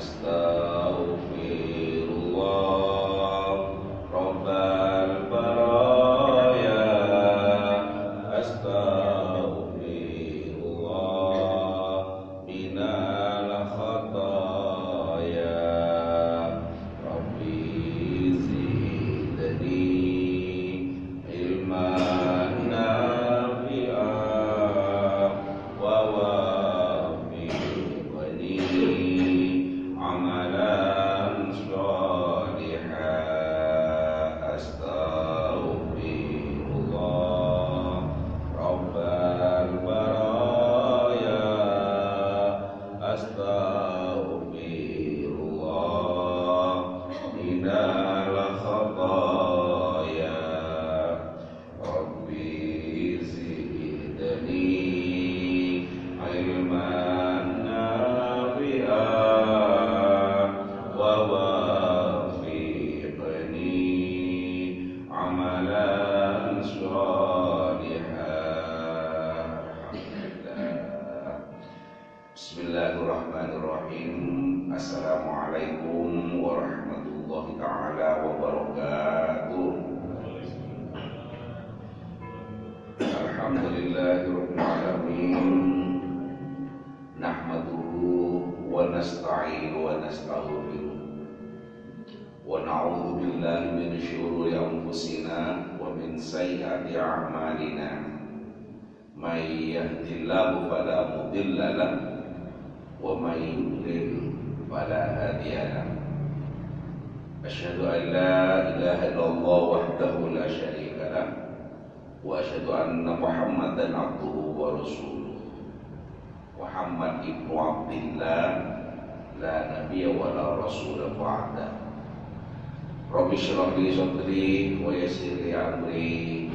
Astaghfirullah Rabbal baraya. Astaghfirullah minal khataya. Rabbi zidni ilman nafi'an wa wafiqni amalan sholihan. Astaghfirullah Rabbal baraya. Astaghfirullah minal khataya. Rabbi zidni ilman nafi'an wa wafiqni amalan sholihan. Alhamdulillah. Bismillahirrahmanirrahim. Assalamualaikum warahmatullahi ta'ala wabarakatuh. Alhamdulillahirabbil alamin. Nahmaduhu wa nasta'inuhu wa nastaghfiruh. Wa na'udzu billahi min syururi anfusina wa min sayyiati a'malina. May yahdihillahu fala mudilla lahu wa may yudlil fala hadiya lahu. Asyhadu an la ilaha illallah wahdahu la syarika lahu wa asyhadu anna Muhammadan abduhu wa rasuluh. Muhammad ibnu Abdillah la nabiyya wa la rasula ba'da. Rabbi shrah li sadri wa yassir li amri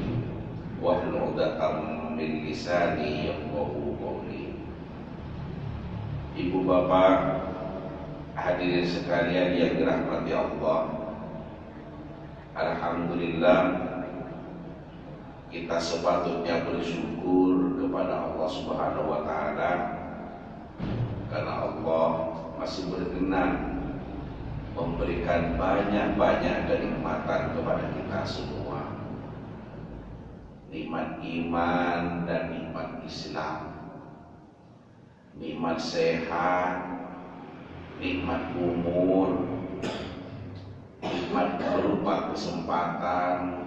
wahlul 'uqdatam min lisani yafqahu qawli. Ibu bapak hadirin sekalian yang dirahmati Allah, alhamdulillah kita sepatutnya bersyukur kepada Allah Subhanahu wa taala karena Allah masih berkenan memberikan banyak-banyak kenikmatan kepada kita semua. Nikmat iman dan nikmat Islam, nikmat sehat, nikmat umur, nikmat berupa kesempatan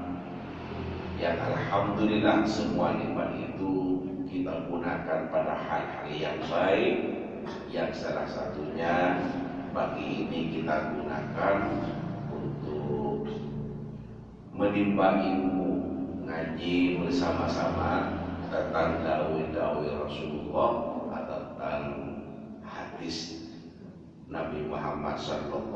yang alhamdulillah semua nikmat itu kita gunakan pada hal-hal yang baik, yang salah satunya pagi ini kita gunakan untuk menimba ilmu, ngaji bersama-sama tentang dawai-dawai Rasulullah atau tentang hadis Nabi Muhammad SAW.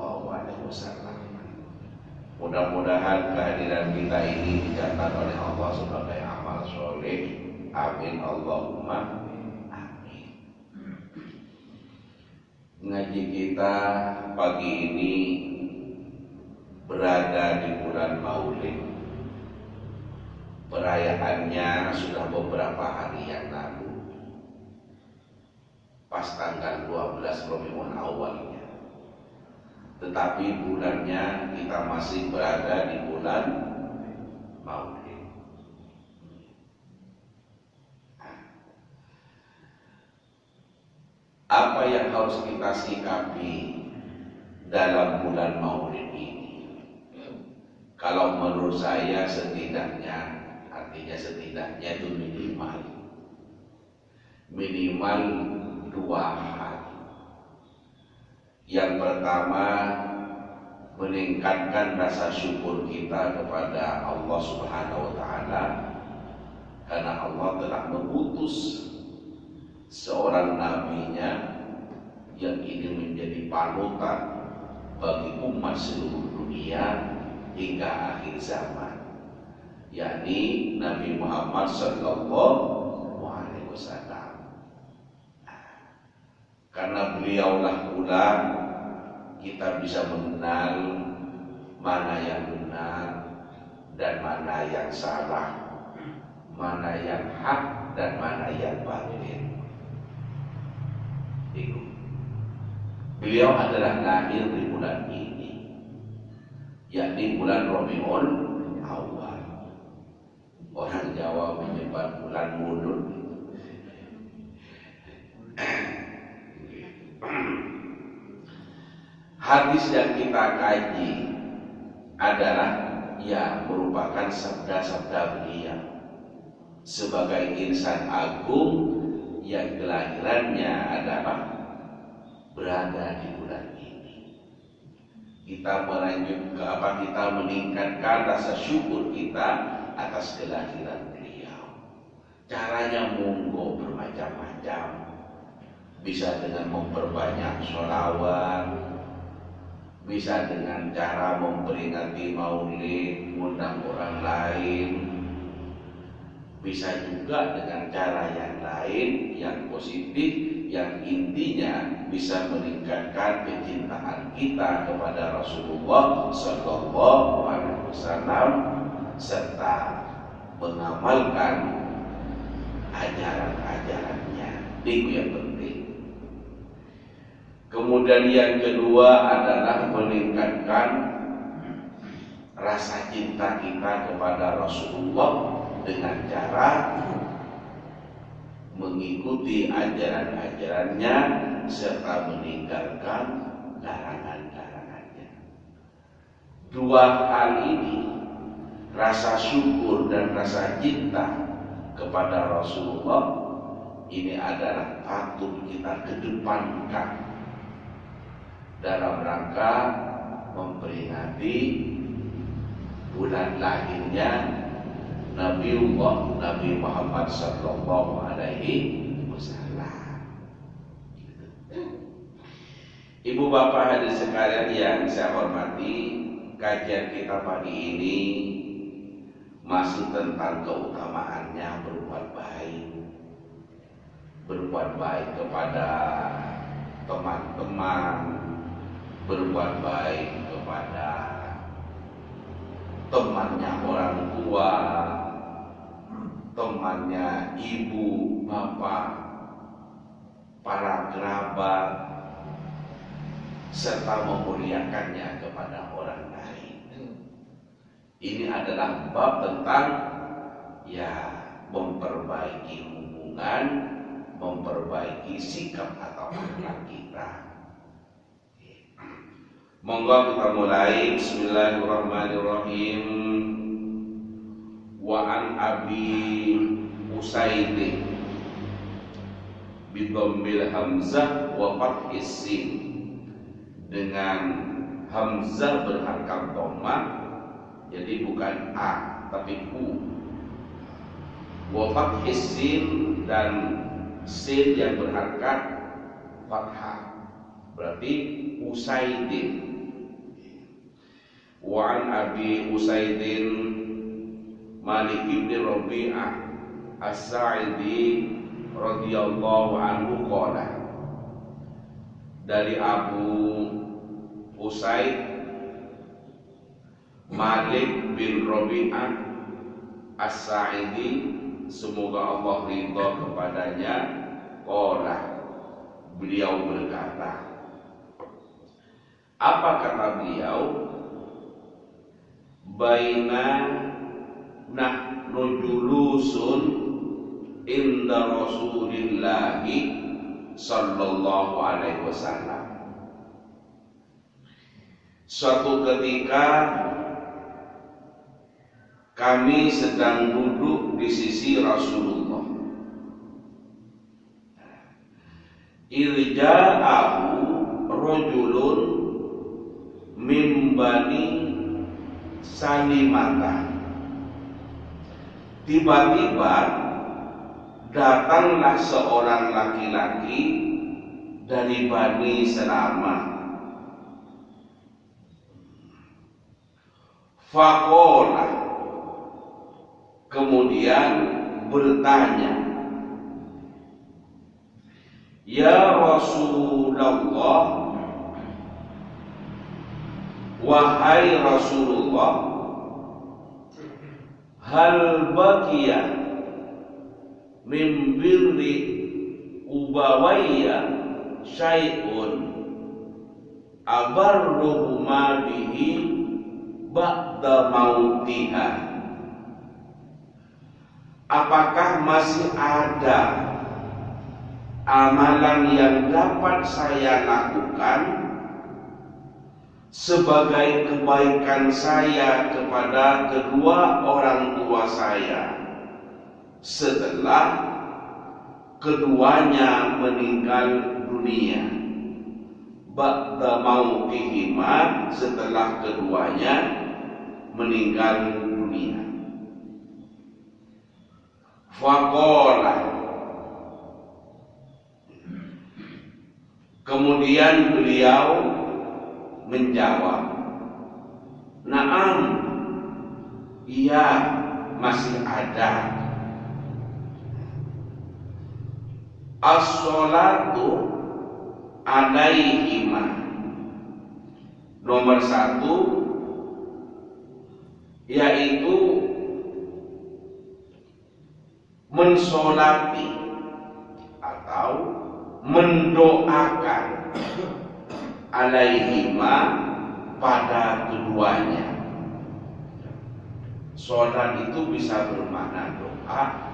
Mudah-mudahan kehadiran kita ini dicatat oleh Allah sebagai amal soleh. Amin Allahumma amin. Ngaji kita pagi ini berada di bulan Maulid. Perayaannya sudah beberapa hari yang lalu, pas tanggal 12 Rabiul Awalnya. Tetapi bulannya kita masih berada di bulan Maulid. Apa yang harus kita sikapi dalam bulan Maulid ini? Kalau menurut saya setidaknya, artinya setidaknya itu minimal 2 hal. Yang pertama, meningkatkan rasa syukur kita kepada Allah Subhanahu wa taala karena Allah telah mengutus seorang nabinya yang ini menjadi panutan bagi umat seluruh dunia hingga akhir zaman, yakni Nabi Muhammad SAW. Karena beliaulah pula kita bisa mengenal mana yang benar dan mana yang salah, mana yang hak dan mana yang batil. Itu Beliau adalah lahir di bulan ini, yakni bulan Rabiul Awal. Orang Jawa menyebut bulan Mulud. Hadis yang kita kaji adalah merupakan sabda-sabda beliau sebagai insan agung yang kelahirannya adalah berada di bulan ini. Kita kita meningkatkan rasa syukur kita atas kelahiran beliau. Caranya monggo bermacam-macam. Bisa dengan memperbanyak sholawat, bisa dengan cara memperingati maulid, mengundang orang lain, bisa juga dengan cara yang lain yang positif, yang intinya bisa meningkatkan kecintaan kita kepada Rasulullah Sallallahu Alaihi Wasallam serta mengamalkan ajaran-ajarannya. Itu yang penting. Kemudian yang kedua adalah meningkatkan rasa cinta kita kepada Rasulullah dengan cara mengikuti ajaran-ajarannya serta meninggalkan larangan-larangannya. Dua hal ini, rasa syukur dan rasa cinta kepada Rasulullah, ini adalah patut kita kedepankan dalam rangka memperingati bulan lahirnya Nabi Muhammad Sallallahu Alaihi Wasallam. Ibu bapak hadirin sekalian yang saya hormati, kajian kita pagi ini masih tentang keutamaannya berbuat baik kepada teman-teman, berbuat baik kepada temannya orang tua, temannya ibu, bapak, para kerabat, serta memuliakannya kepada orang lain. Ini adalah bab tentang memperbaiki hubungan, memperbaiki sikap atau akhlak kita. Monggo kita mulai. Bismillahirrahmanirrahim. Wa an Abi Usaid bidhammil hamzah wa fathis sin, dengan hamzah berharkat dhammah, jadi bukan a tapi u, wa fathis sin, dan sin yang berharkat fathah, berarti Usaidin. Wa an Abi Usaidin Malik ibn Rabi'ah As-Sa'idi radhiyallahu anhu qala, dari Abu Usaid Malik bin Rabi'ah As-Sa'idi, semoga Allah ridha kepadanya, qala, beliau berkata. Apa kata beliau? Baina nahnu julusun inda Rasulillahi sallallahu alaihi wasallam. Suatu ketika kami sedang duduk di sisi Rasulullah. Irja'ahu rajulun min bani Salimata. Tiba-tiba datanglah seorang laki-laki dari Bani Salamah. Faqala, kemudian bertanya, ya Rasulullah, wahai Rasulullah, hal baqiya min birri ubawayya syai'un abarruhuma bihi ba'da mautiha. Apakah masih ada amalan yang dapat saya lakukan sebagai kebaikan saya kepada kedua orang tua saya setelah keduanya meninggal dunia? Ba'da mautihima, setelah keduanya meninggal dunia. Faqala, kemudian beliau menjawab, na'am, iya, masih ada. As-sholatu alaihima, nomor 1 yaitu mensolati atau mendoakan alaihima pada keduanya. Sholat itu bisa bermakna doa,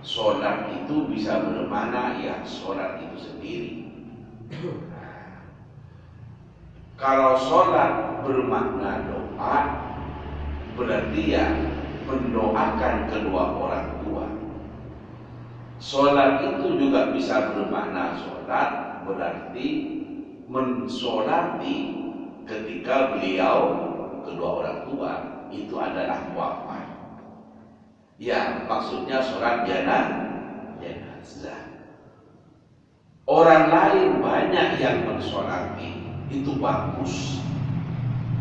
sholat itu bisa bermakna ya sholat itu sendiri. Kalau sholat bermakna doa, berarti ya mendoakan kedua orang tua. Sholat itu juga bisa bermakna sholat, berarti mensolati ketika beliau kedua orang tua itu adalah wafat. Ya, maksudnya sholat jenazah. Orang lain banyak yang mensolati, itu bagus.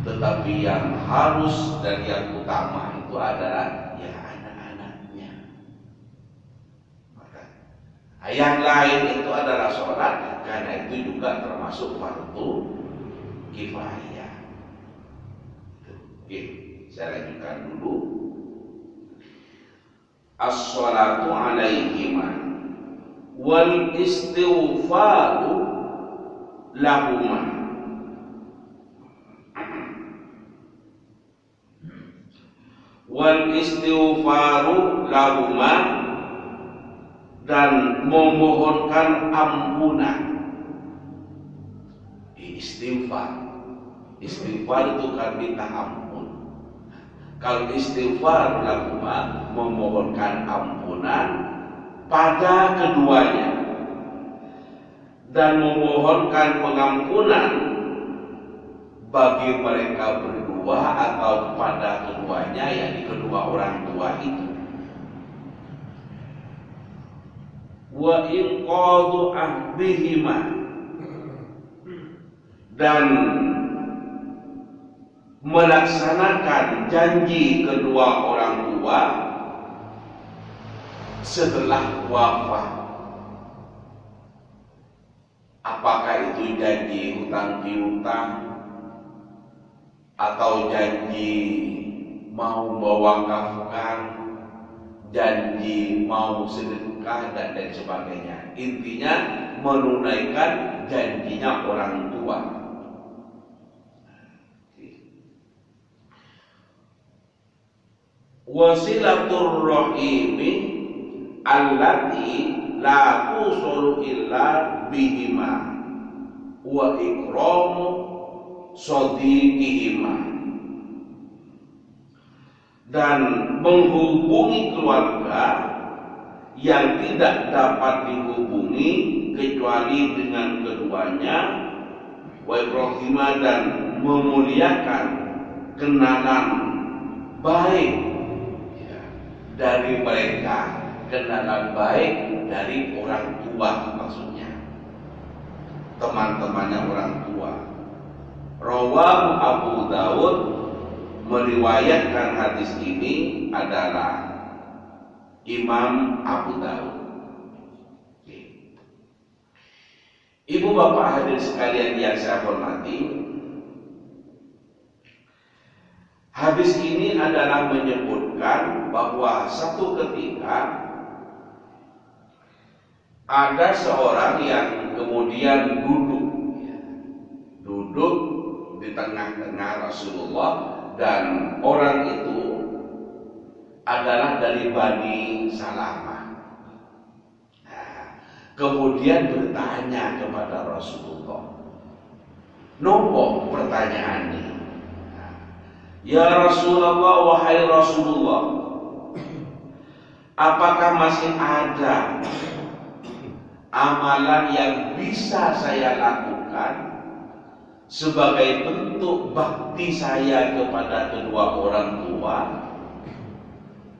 Tetapi yang harus dan yang utama itu adalah ya anak-anaknya. Maka yang lain itu adalah sholat, karena itu juga termasuk fardu kifayah. Oke, saya lanjutkan dulu. As-sholatu alaihima wal istighfaru lahuma. Wal istighfaru lahuma, dan memohonkan ampunan. Istighfar itu kan minta ampun. Kalau istighfar lahuma, memohonkan ampunan pada keduanya, dan memohonkan pengampunan bagi mereka berdua atau pada keduanya, yakni kedua orang tua itu. Wa inqadhu ahdihima, dan melaksanakan janji kedua orang tua setelah wafat. Apakah itu janji hutang piutang, atau janji mau mewakafkan, janji mau sedekah dan lain sebagainya. Intinya menunaikan janjinya orang tua. Wasilatur rahimi allati la tusulu illa bihima wa ikramu sadiqihima, dan menghubungi keluarga yang tidak dapat dihubungi kecuali dengan keduanya, wa ikrahima, dan memuliakan kenalan baik dari mereka, kenalan baik dari orang tua, maksudnya teman-temannya orang tua. Rawahu Abu Daud, meriwayatkan hadis ini adalah Imam Abu Daud. Ibu bapak hadirin sekalian yang saya hormati, hadis ini adalah menyebutkan bahwa satu ketika ada seorang yang kemudian duduk duduk di tengah-tengah Rasulullah, dan orang itu adalah dari Bani Salamah. Nah, kemudian bertanya kepada Rasulullah. Nopo pertanyaan ini? Ya Rasulullah, wahai Rasulullah, apakah masih ada amalan yang bisa saya lakukan sebagai bentuk bakti saya kepada kedua orang tua,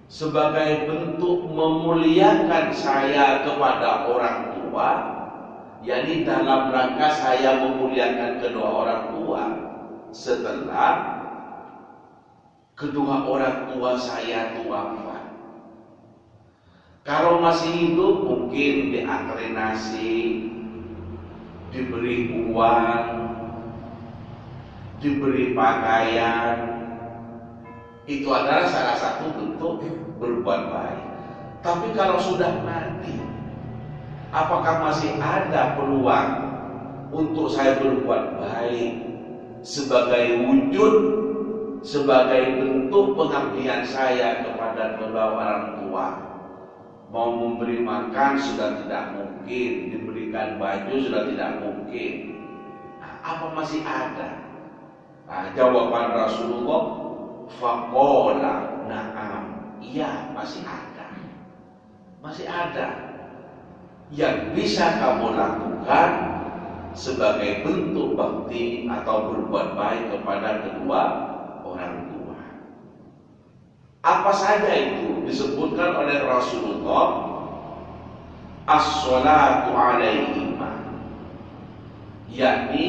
sebagai bentuk memuliakan saya kepada orang tua, yakni dalam rangka saya memuliakan kedua orang tua setelah kedua orang tua saya wafat. Kalau masih hidup mungkin diantri nasi, diberi uang, diberi pakaian. Itu adalah salah satu bentuk berbuat baik. Tapi kalau sudah mati, apakah masih ada peluang untuk saya berbuat baik sebagai wujud, sebagai bentuk pengabdian saya kepada kedua orang tua? Mau memberi makan sudah tidak mungkin, diberikan baju sudah tidak mungkin. Apa masih ada? Jawaban Rasulullah, faqala na'am, iya masih ada. Masih ada yang bisa kamu lakukan sebagai bentuk bakti atau berbuat baik kepada kedua orang tua. Apa saja itu disebutkan oleh Rasulullah, as-salatu alaihima, yakni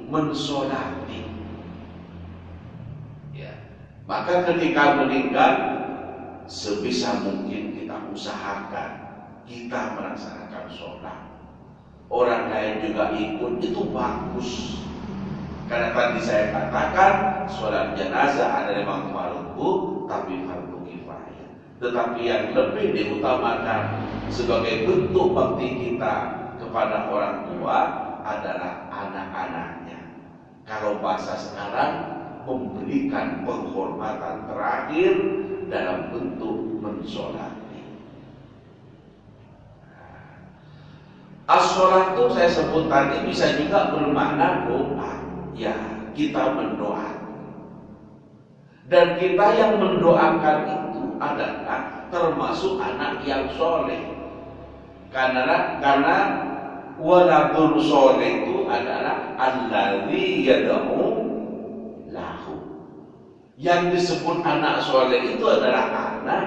mensolati. Ya. Maka ketika meninggal, sebisa mungkin kita usahakan kita melaksanakan sholat. Orang lain juga ikut, itu bagus. Karena tadi saya katakan sholat jenazah ada memang fardu, tapi fardu kifayah. Tetapi yang lebih diutamakan sebagai bentuk bakti kita kepada orang tua adalah anak-anaknya. Kalau bahasa sekarang, memberikan penghormatan terakhir dalam bentuk mensolati. As-sholat itu saya sebut tadi bisa juga bermakna doa. Ya, kita mendoakan. Dan kita yang mendoakan itu adalah termasuk anak yang soleh. Karena waladul soleh itu adalah allazi yad'u lahu. Yang disebut anak soleh itu adalah anak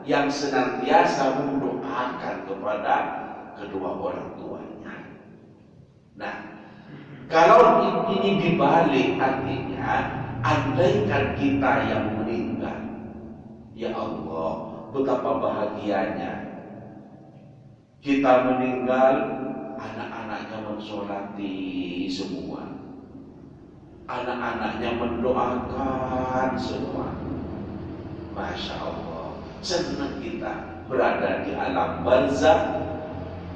yang senantiasa mendoakan kepada kedua orang tuanya. Nah, kalau ini dibalik artinya, andaikan kita yang meninggal, ya Allah, betapa bahagianya kita meninggal, anak-anaknya mensolati semua, anak-anaknya mendoakan semua. Masya Allah, senang kita berada di alam barzakh,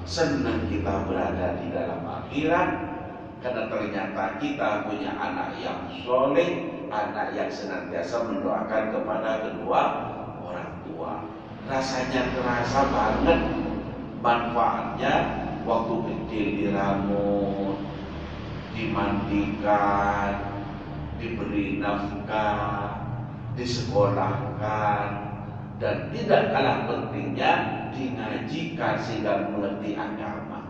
senang kita berada di dalam akhirat. Karena ternyata kita punya anak yang soleh, anak yang senantiasa mendoakan kepada kedua orang tua. Rasanya terasa banget manfaatnya waktu kecil diramu, dimandikan, diberi nafkah, disekolahkan, dan tidak kalah pentingnya dingajikan sehingga mengerti agama.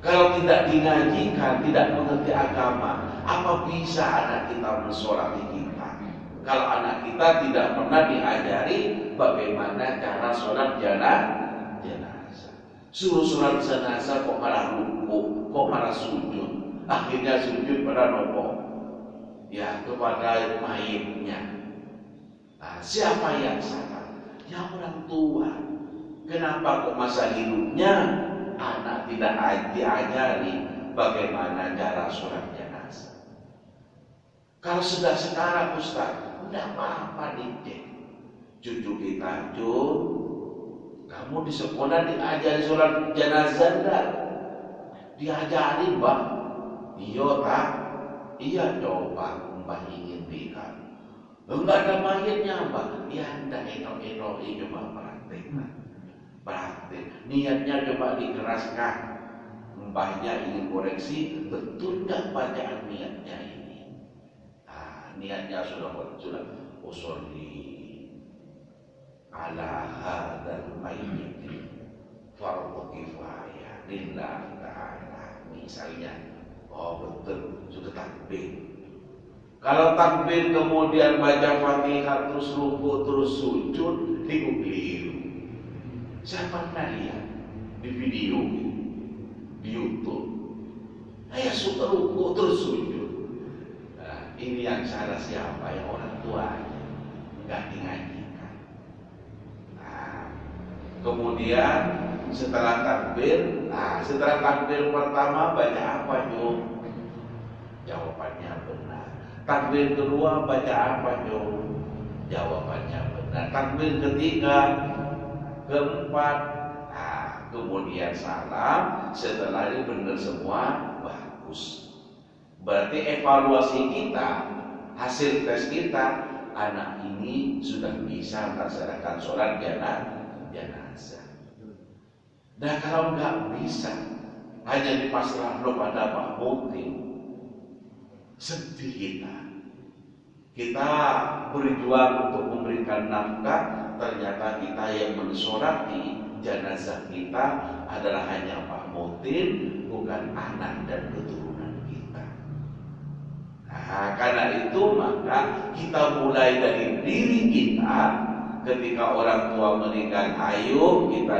Kalau tidak dinajikan, tidak mengerti agama, apa bisa anak kita mensolati kita? Kalau anak kita tidak pernah diajari bagaimana cara sholat jenazah. Suruh sholat jenazah kok malah ruku, kok malah sujud. Akhirnya sujud pada nopo? Ya, kepada mayitnya. Nah, siapa yang salah? Ya orang tua. Kenapa kok masa hidupnya anak tidak diajari bagaimana cara sholat jenazah? Kalau sudah sekarang Ustaz, udah apa-apa didik. Cucu kita, kamu di sekolah diajari sholat jenazah enggak? Diajari Mbak. Iya tak? Iya coba Mbah ingin nikah. Enggak ada mayatnya Mbah. Ya anda enok-enok coba praktek. Niatnya coba dikeraskan. Mbahnya ingin koreksi, betul nggak bacaan niatnya ini? Niatnya sudah usolli ala hadzal mayyit fardhu kifayah lillah ta'ala. Misalnya, oh betul sudah takbir. Kalau takbir kemudian baca Fatihah terus ruku terus sujud, keliru. Saya pernah lihat di video di YouTube. Saya suka ruku terus sujud. Nah, ini yang salah siapa? Yang orang tuanya nggak dingajikan. Kemudian setelah takbir pertama baca apa Jo? Jawabannya benar. Takbir kedua baca apa Jo? Jawabannya benar. Takbir ketiga, keempat, kemudian salam. Setelah itu benar semua, bagus. Berarti evaluasi kita, hasil tes kita, anak ini sudah bisa melaksanakan sholat jenazah. Nah kalau nggak bisa, hanya dipasrahkan pada Pak Mutim, sedih kita. Kita berjuang untuk memberikan nafkah, ternyata kita yang mensolati jenazah kita adalah hanya Pak Mutim, bukan anak dan keturunan kita. Nah, karena itu maka kita mulai dari diri kita. Ketika orang tua meninggal, ayo kita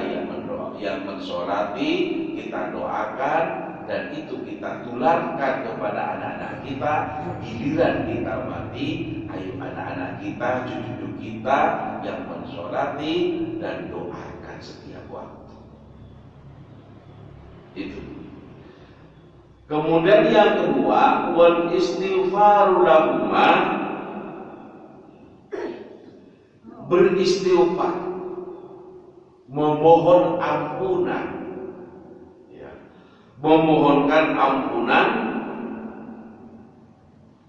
yang mensolati, kita doakan, dan itu kita tularkan kepada anak-anak kita. Giliran kita mati, ayo anak-anak kita, cucu-cucu kita yang mensolati dan doakan setiap waktu. Itu. Kemudian yang kedua, wal istighfaru lahumma, beristighfar, memohon ampunan, memohonkan ampunan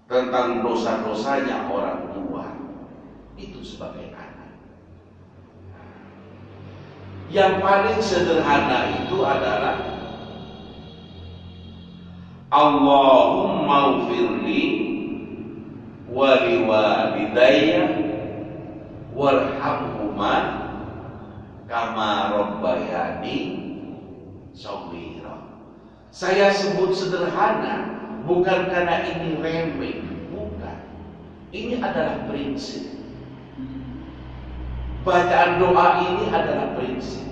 tentang dosa-dosanya orang tua itu sebagai anak. Yang paling sederhana itu adalah Allahumma ufirli wa liwalidayya warhamhuma kama rabbayani shaghira. Saya sebut sederhana bukan karena ini remeh, bukan. Ini adalah prinsip. Bacaan doa ini adalah prinsip.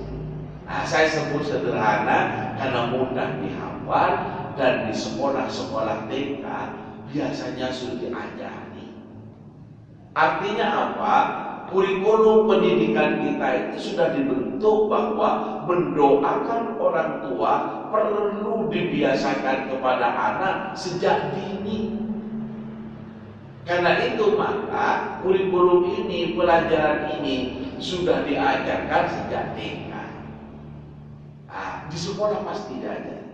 Nah, saya sebut sederhana karena mudah dihafal dan di sekolah-sekolah TK biasanya sudah diajari. Artinya apa? Kurikulum pendidikan kita itu sudah dibentuk bahwa mendoakan orang tua perlu dibiasakan kepada anak sejak dini. Karena itu maka kurikulum ini, pelajaran ini sudah diajarkan sejak TK. Di sekolah pasti diajar.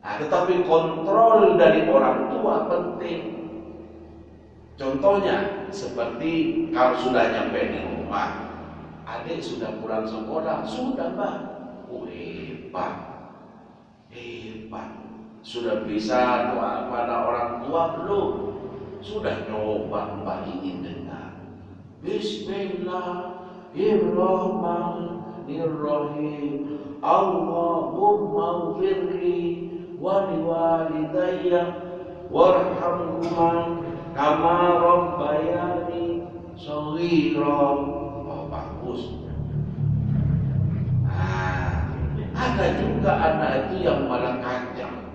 Tetapi kontrol dari orang tua penting. Contohnya seperti kalau sudah nyampe di rumah, adik sudah pulang sekolah, sudah Mbak, hebat, sudah bisa doa pada orang tua belum? Sudah nyoba Mbak ingin dengar. Bismillahirrahmanirrahim. Allahumma ufirli wa liwalidayya warhamhuma kama rabbayani shaghira. Oh, bagus. Ada juga anak itu yang malah kacang.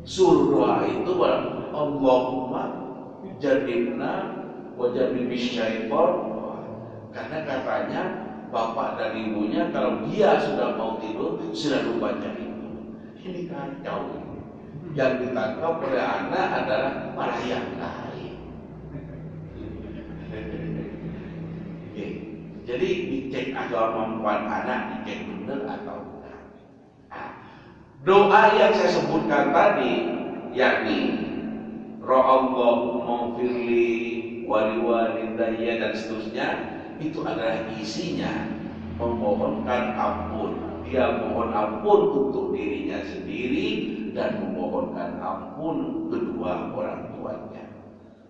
Suruh doa itu Allahumma jannibna wa jannibis syaitan. Karena katanya bapak dan ibunya kalau dia sudah mau tidur selalu baca itu. Ini kacau. Yang ditangkap oleh anak adalah malah yang lain. Jadi dicek agar kemampuan anak, dicek benar atau enggak. Doa yang saya sebutkan tadi, yakni Allahumma firli wali walidayya dan seterusnya, itu adalah isinya memohonkan ampun. Dia mohon ampun untuk dirinya sendiri dan memohonkan ampun kedua orang tuanya.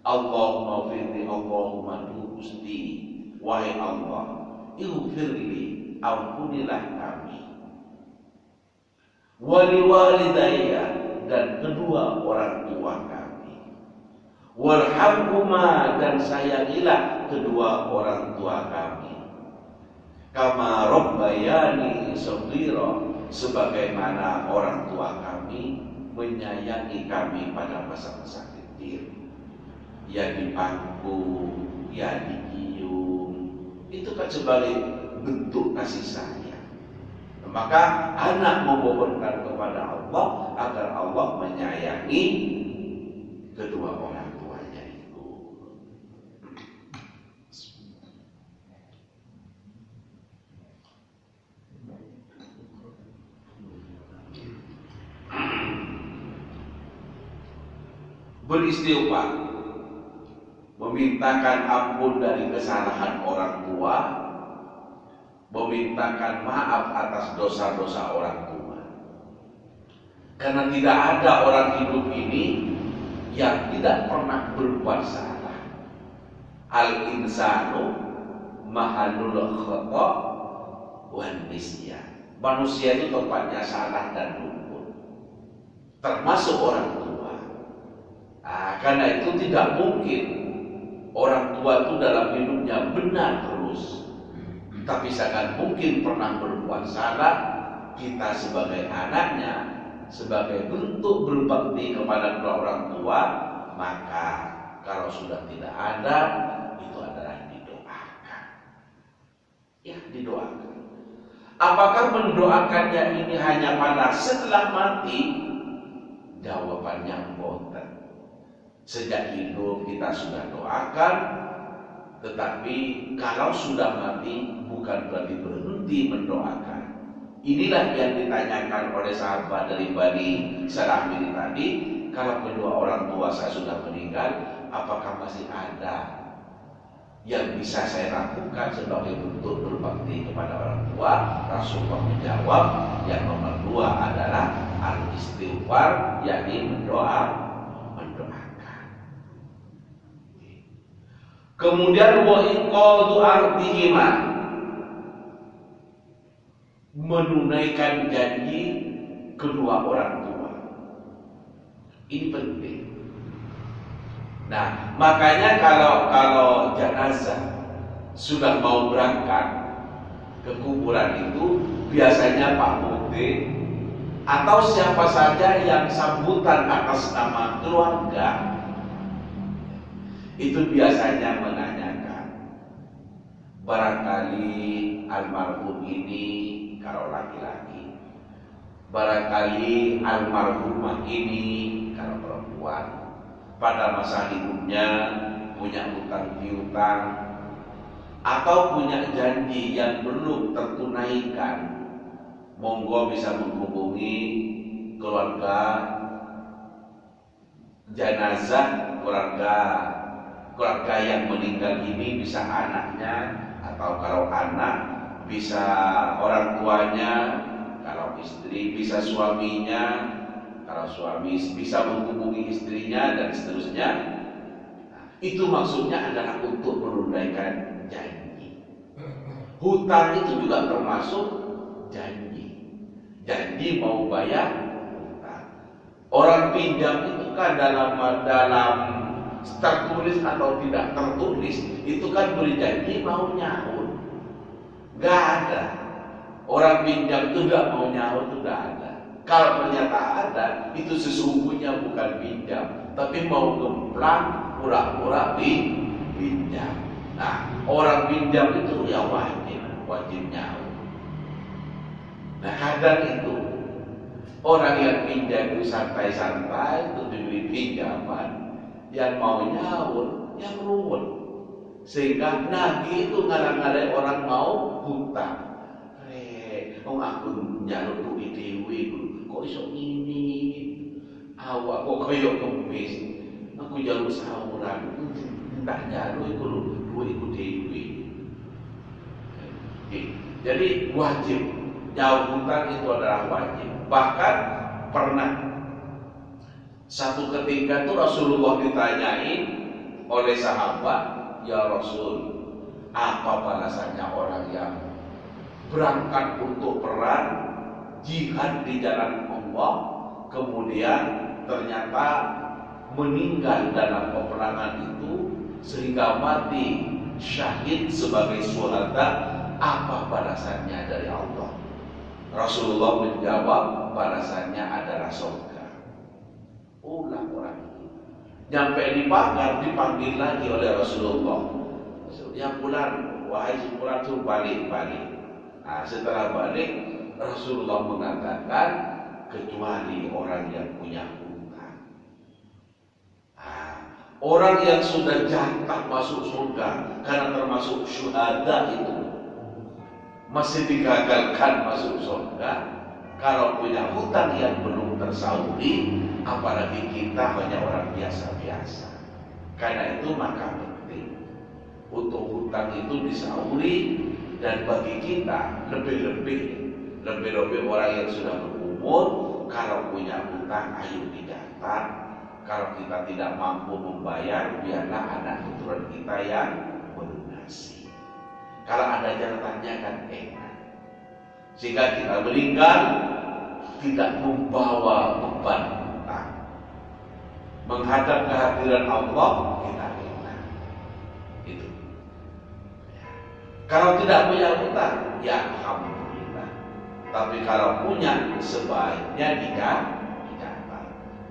Allahumma firli, Allahumma tu Gusti, wahai Allah, ighfirli, ampunilah kami. Wali walidayya, dan kedua orang tua kami. Warhamhuma, dan sayangilah kedua orang tua kami. Kama rabbayani shaghira, sebagaimana orang tua kami menyayangi kami pada masa-masa kecil. Ya dipangku, ya digium, itu kan sebagai bentuk kasih sayang. Maka anak memohonkan kepada Allah agar Allah menyayangi kedua orang tuanya itu. Beristighfar, memintakan ampun dari kesalahan orang tua, memintakan maaf atas dosa-dosa orang tua. Karena tidak ada orang hidup ini yang tidak pernah berbuat salah. Al-insanu mahalul khata' wan nisyan. Manusia itu tempatnya salah dan lupa, termasuk orang tua. Karena itu tidak mungkin orang tua itu dalam hidupnya benar terus, tapi sangat mungkin pernah berbuat salah. Kita sebagai anaknya, sebagai bentuk berbakti kepada kedua orang tua, maka kalau sudah tidak ada, itu adalah didoakan. Ya, didoakan. Apakah mendoakannya ini hanya pada setelah mati? Jawabannya boten. Sejak hidup kita sudah doakan, tetapi kalau sudah mati bukan berarti berhenti mendoakan. Inilah yang ditanyakan oleh sahabat dari Bani Salamini tadi. Kalau kedua orang tua saya sudah meninggal, apakah masih ada yang bisa saya lakukan sebagai bentuk berbakti kepada orang tua? Rasulullah menjawab, yang nomor 2 adalah al-istighfar, yakni mendoakan. Kemudian wa iqadu ardihima, menunaikan janji kedua orang tua. Ini penting. Nah, makanya kalau jenazah sudah mau berangkat ke kuburan itu, biasanya Pak Mukti atau siapa saja yang sambutan atas nama keluarga itu biasanya menanyakan, barangkali almarhum ini kalau laki-laki, barangkali almarhumah ini kalau perempuan, pada masa hidupnya punya hutang piutang atau punya janji yang belum tertunaikan, monggo bisa menghubungi keluarga jenazah, keluarga yang meninggal ini, bisa anaknya, atau kalau anak bisa orang tuanya, kalau istri bisa suaminya, kalau suami bisa menghubungi istrinya dan seterusnya. Itu maksudnya adalah untuk menunaikan janji. Hutang itu juga termasuk janji. Janji mau bayar hutang. Orang pinjam itu kan dalam tertulis atau tidak tertulis, itu kan berjanji mau nyaur. Gak ada orang pinjam itu gak mau nyaur, itu gak ada. Kalau ternyata ada, itu sesungguhnya bukan pinjam, tapi mau gemplang, pura-pura pinjam. Nah, orang pinjam itu ya wajib nyaur. Nah, kadang itu orang yang pinjam itu santai-santai, itu diberi pinjaman, yang mau nyaur, yang ruwet, sehingga nagih itu ngalang-ngalang orang mau hutang. Aku nyaur duit dewi, kok iso ini? Awak kok koyo kemis. aku jalur sahuran, tak jalur itu dua ikut dewi. Jadi wajib, jauh hutang itu adalah wajib. Bahkan pernah satu ketika itu Rasulullah ditanyain oleh sahabat, ya Rasul, apa balasannya orang yang berangkat untuk perang, jihad di jalan Allah, kemudian ternyata meninggal dalam peperangan itu sehingga mati syahid sebagai syuhada, apa balasannya dari Allah? Rasulullah menjawab, balasannya adalah surga. Ulang orang itu. Nyampe di pagar dipanggil lagi oleh Rasulullah. Ya pulang, wahai si pulang tuh balik. Nah, setelah balik Rasulullah mengatakan kecuali orang yang punya hutang. Orang yang sudah jatah masuk surga karena termasuk syuhada itu masih digagalkan masuk surga. Kalau punya hutang yang belum tersauri, apalagi kita hanya orang biasa-biasa. Karena itu maka penting untuk hutang itu disauri. Dan bagi kita lebih-lebih orang yang sudah berumur, kalau punya hutang ayo dicatat. Kalau kita tidak mampu membayar, biarlah anak keturunan kita yang melunasi. Kalau ada catatannya kan enak, sehingga kita meninggal tidak membawa beban hutang. Menghadap kehadiran Allah kita enak. Itu. Kalau tidak punya hutang, ya alhamdulillah. Tapi kalau punya, sebaiknya dicatat.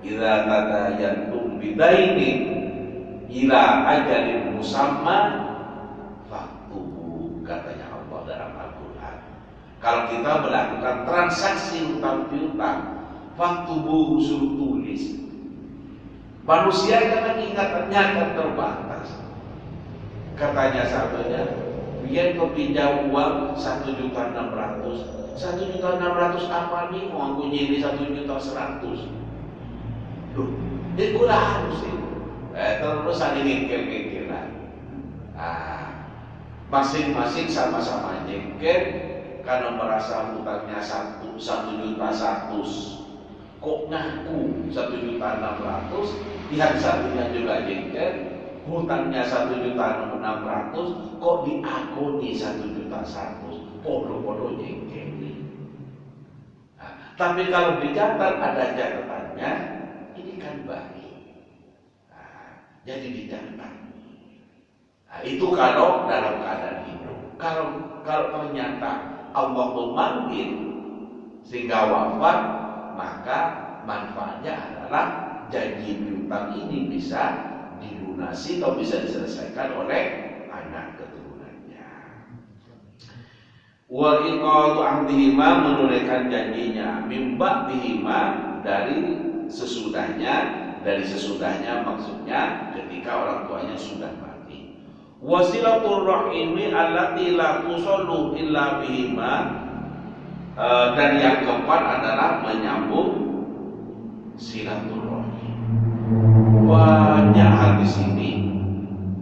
Idza tadayantum bidainin ila ajalin musamma faktubu, katanya Allah dalam Al-Quran. Kalau kita melakukan transaksi hutang piutang, faktubu suruh tulis. Manusia kan ingatannya akan terbatas. Katanya satunya, biar kau pinjam uang 1.600.000. 1.600.000 apa nih? Mau aku nyiri 1.100.000. Loh, itu harus itu. Terus saling ngikir lah. Masing-masing sama-sama jengkel karena merasa hutangnya 1.100.000. Kok ngaku 1.600.000? Pihak satunya juga jengkel, hutangnya 1.600.000. Kok diakuni 1.100.000? Podo-podo jengkel. Tapi kalau dicatat ada catatannya, ini kan baik. Jadi dicatat. Itu kalau dalam keadaan hidup. Kalau ternyata Allah memanggil sehingga wafat, maka manfaatnya adalah janji piutang ini bisa dilunasi atau bisa diselesaikan oleh anak keturunannya. Wa iqadu ahdihima, menunaikan janjinya, mimba bihima, dari sesudahnya maksudnya ketika orang tuanya sudah mati. Wasilatul rahimi allati la tusallu illa bihima, dan yang keempat adalah menyambung silaturahim. Banyak hadis ini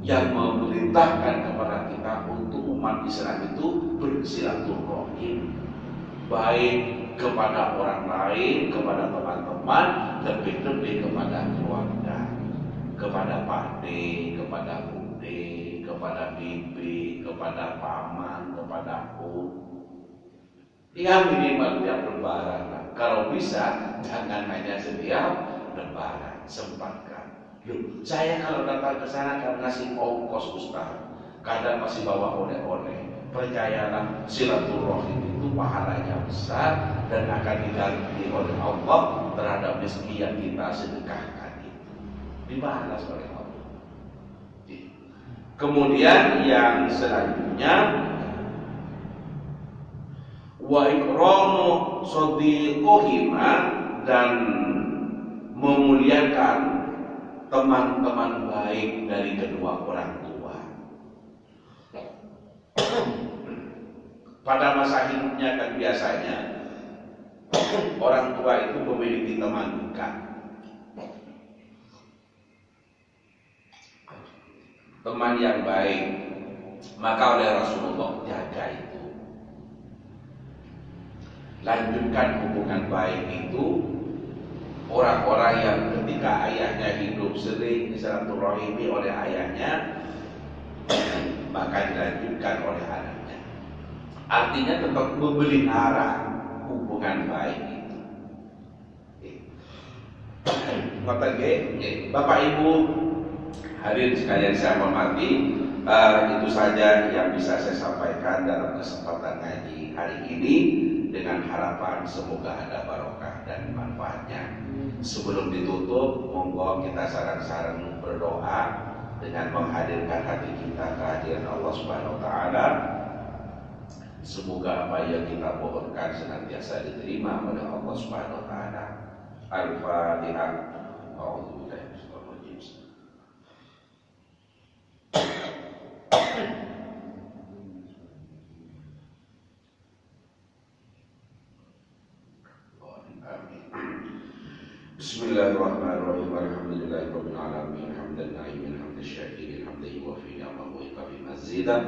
yang memerintahkan kepada kita untuk umat Islam itu bersilaturahim, baik kepada orang lain, kepada teman-teman, lebih-lebih kepada keluarga, kepada Pak D, kepada Bude, kepada Bibi, kepada Paman, kepada Bu. Ya minimal tiap lebaran. Kalau bisa jangan hanya setiap lebaran, sempatkan. Loh, saya kalau datang ke sana kan ngasih ongkos Ustaz, kadang masih bawa oleh-oleh. Percayalah, silaturahim itu pahalanya besar dan akan diganti oleh Allah terhadap rezeki yang kita sedekahkan itu, dibalas oleh Allah. Kemudian yang selanjutnya, wa ikramu shadiqihima, dan memuliakan teman-teman baik dari kedua orang tua. Pada masa hidupnya kan biasanya orang tua itu memiliki teman dekat. teman yang baik. Maka oleh Rasulullah, jaga itu. Lanjutkan hubungan baik itu. Orang-orang yang ketika ayahnya hidup sering silaturahimi oleh ayahnya, maka dilanjutkan oleh anaknya. Artinya tetap memelihara hubungan baik itu. Bapak Ibu hadirin sekalian saya hormati, itu saja yang bisa saya sampaikan dalam kesempatan ngaji hari ini, dengan harapan semoga ada barokah dan manfaatnya. Sebelum ditutup, monggo kita sarang-sarang berdoa dengan menghadirkan hati kita kehadiran Allah Subhanahu wa taala. Semoga apa yang kita mohonkan senantiasa diterima oleh Allah Subhanahu wa taala. Al-Fatihah. A'udzubillahi minasyaitonir rajim. Bismillahirrahmanirrahim. Alhamdulillahirabbil alamin. Hamdan na'imin hamdan syakirin hamdan yuwafi ni'amahu wa yukafi mazidah.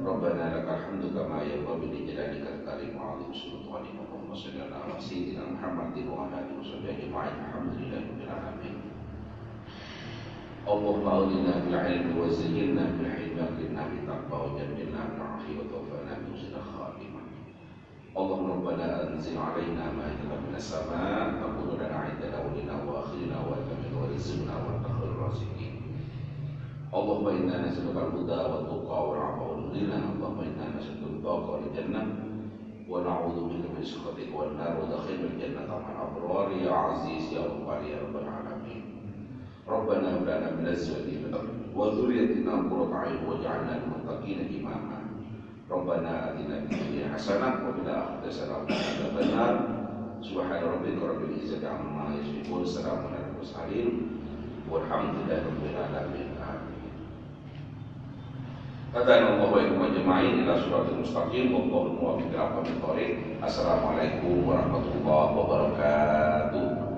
Rabbana lakal hamdu kama yanbaghi li jalalikal karim wa 'azimi sultanik. Allahumma shalli ala sayyidina Muhammadin wa ala alihi washabbihi ajma'in. Alhamdulillahirabbil alamin. Allahumma awlina bil ilmi wa zayyinna bil hilmi wa qina bit taqwa wa jannibna bil 'afwi wa tawaffana bi husnil khatimah. Allahumma rabbana anzil 'alaina ma'idatan minas sama' takunu lana 'inda awwalina wa akhirina wa tamina wa rizqna wa takhir raziqin. Allahumma inna nas'aluka al-huda wa tuqa wa al-'afwa wal ghina. Allahumma inna nas'aluka al-taqwa wal jannah wa na'udzu bika min sakhatika wan nar wa dakhilil jannata ma'al abrar ya aziz ya rabbal ya rabbal alamin. Rabbana hab lana min azwajina wa dhurriyyatina qurrata a'yun waj'alna lil muttaqina imama. Rabbana atina fid dunya hasanah wa fil akhirati hasanah wa qina adzaban nar. Subhana rabbika rabbil izzati amma yasifun, salamun alal mursalin, walhamdulillahi rabbil alamin. Qadana Allahu wa iyyakum ajma'in ila siratal mustaqim. Wallahu muwaffiq ila aqwamit thoriq. Assalamualaikum warahmatullahi wabarakatuh.